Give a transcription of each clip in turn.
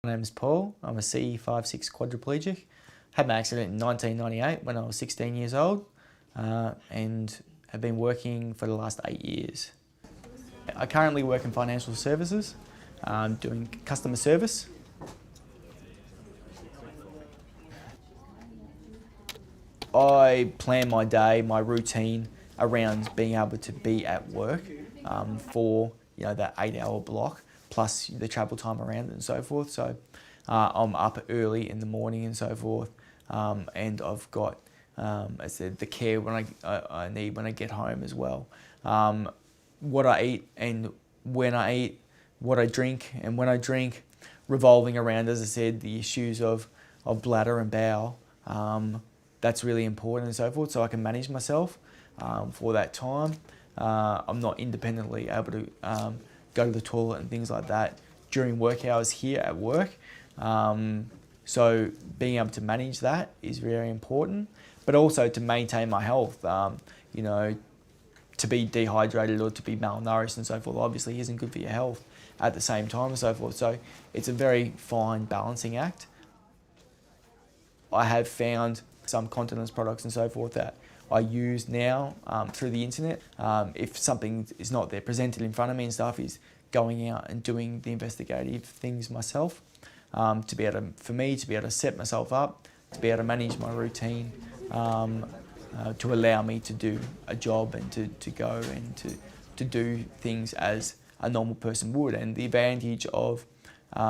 My name is Paul. I'm a CE5/6 quadriplegic. Had my accident in 1998 when I was 16 years old and have been working for the last 8 years. I currently work in financial services, doing customer service. I plan my day, my routine around being able to be at work for that 8-hour block plus the travel time around it and so forth. So I'm up early in the morning and so forth, and I've got, as I said, the care when I need when I get home as well. What I eat and when I eat, what I drink and when I drink, revolving around, as I said, the issues of bladder and bowel. That's really important and so forth, so I can manage myself for that time. I'm not independently able to go to the toilet and things like that during work hours here at work. So being able to manage that is very important, but also to maintain my health. To be dehydrated or to be malnourished and so forth obviously isn't good for your health at the same time and so forth. So it's a very fine balancing act. I have found some continence products and so forth that I use now through the internet. If something is not there presented in front of me and stuff, is going out and doing the investigative things myself to be able to set myself up, to be able to manage my routine, to allow me to do a job and to go and to do things as a normal person would. And the advantage of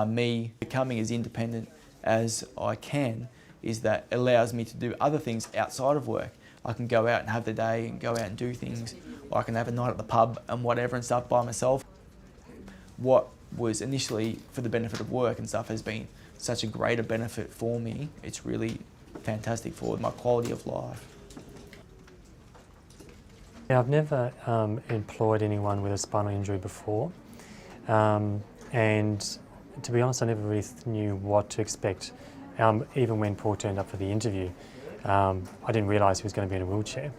me becoming as independent as I can is that it allows me to do other things outside of work. I can go out and have the day and go out and do things, or I can have a night at the pub and whatever and stuff by myself. What was initially for the benefit of work and stuff has been such a greater benefit for me. It's really fantastic for my quality of life. Yeah, I've never employed anyone with a spinal injury before, and to be honest, I never really knew what to expect. Even when Paul turned up for the interview, I didn't realise he was going to be in a wheelchair.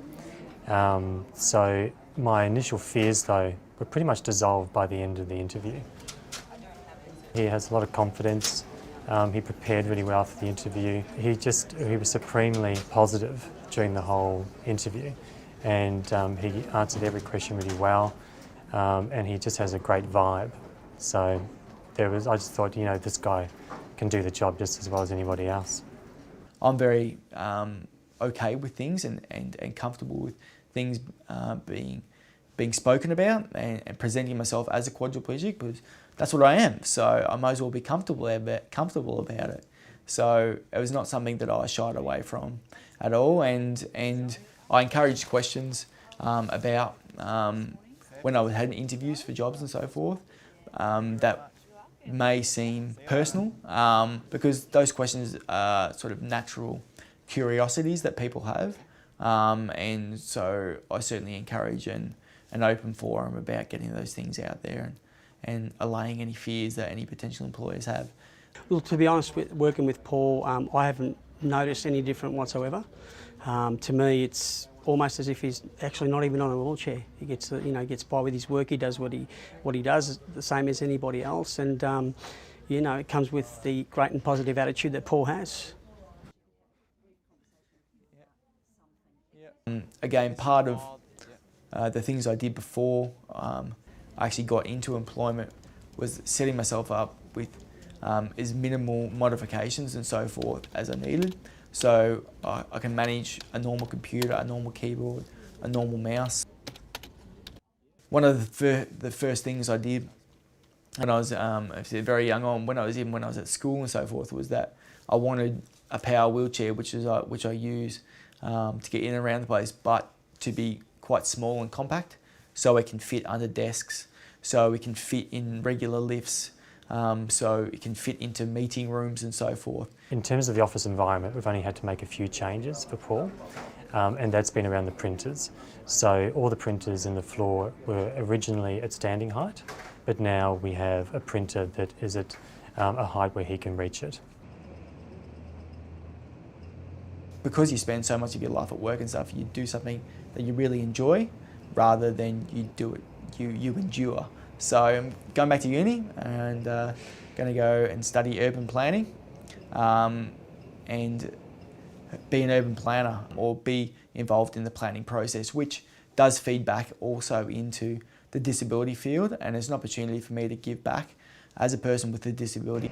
So my initial fears, though, were pretty much dissolved by the end of the interview. He has a lot of confidence. He prepared really well for the interview. He was supremely positive during the whole interview, and he answered every question really well, and he just has a great vibe. So I just thought, this guy can do the job just as well as anybody else. I'm very okay with things and comfortable with things being spoken about and presenting myself as a quadriplegic, because that's what I am. So I might as well be comfortable about it. So it was not something that I shied away from at all, and I encouraged questions about when I had interviews for jobs and so forth that may seem personal, because those questions are sort of natural curiosities that people have, and so I certainly encourage an open forum about getting those things out there and allaying any fears that any potential employers have. Well, to be honest, working with Paul, I haven't noticed any different whatsoever. To me, it's almost as if he's actually not even on a wheelchair. He gets, gets by with his work. He does what he does, the same as anybody else, and it comes with the great and positive attitude that Paul has. Again, part of the things I did before I actually got into employment was setting myself up with as minimal modifications and so forth as I needed. So I can manage a normal computer, a normal keyboard, a normal mouse. One of the first things I did when I was very young on, when I was at school and so forth, was that I wanted a power wheelchair, which I use to get in and around the place, but to be quite small and compact, so it can fit under desks, so it can fit in regular lifts, so it can fit into meeting rooms and so forth. In terms of the office environment, we've only had to make a few changes for Paul, and that's been around the printers. So all the printers in the floor were originally at standing height, but now we have a printer that is at a height where he can reach it. Because you spend so much of your life at work and stuff, you do something that you really enjoy rather than you do it, you endure So I'm going back to uni and going to go and study urban planning and be an urban planner or be involved in the planning process, which does feed back also into the disability field, and it's an opportunity for me to give back as a person with a disability.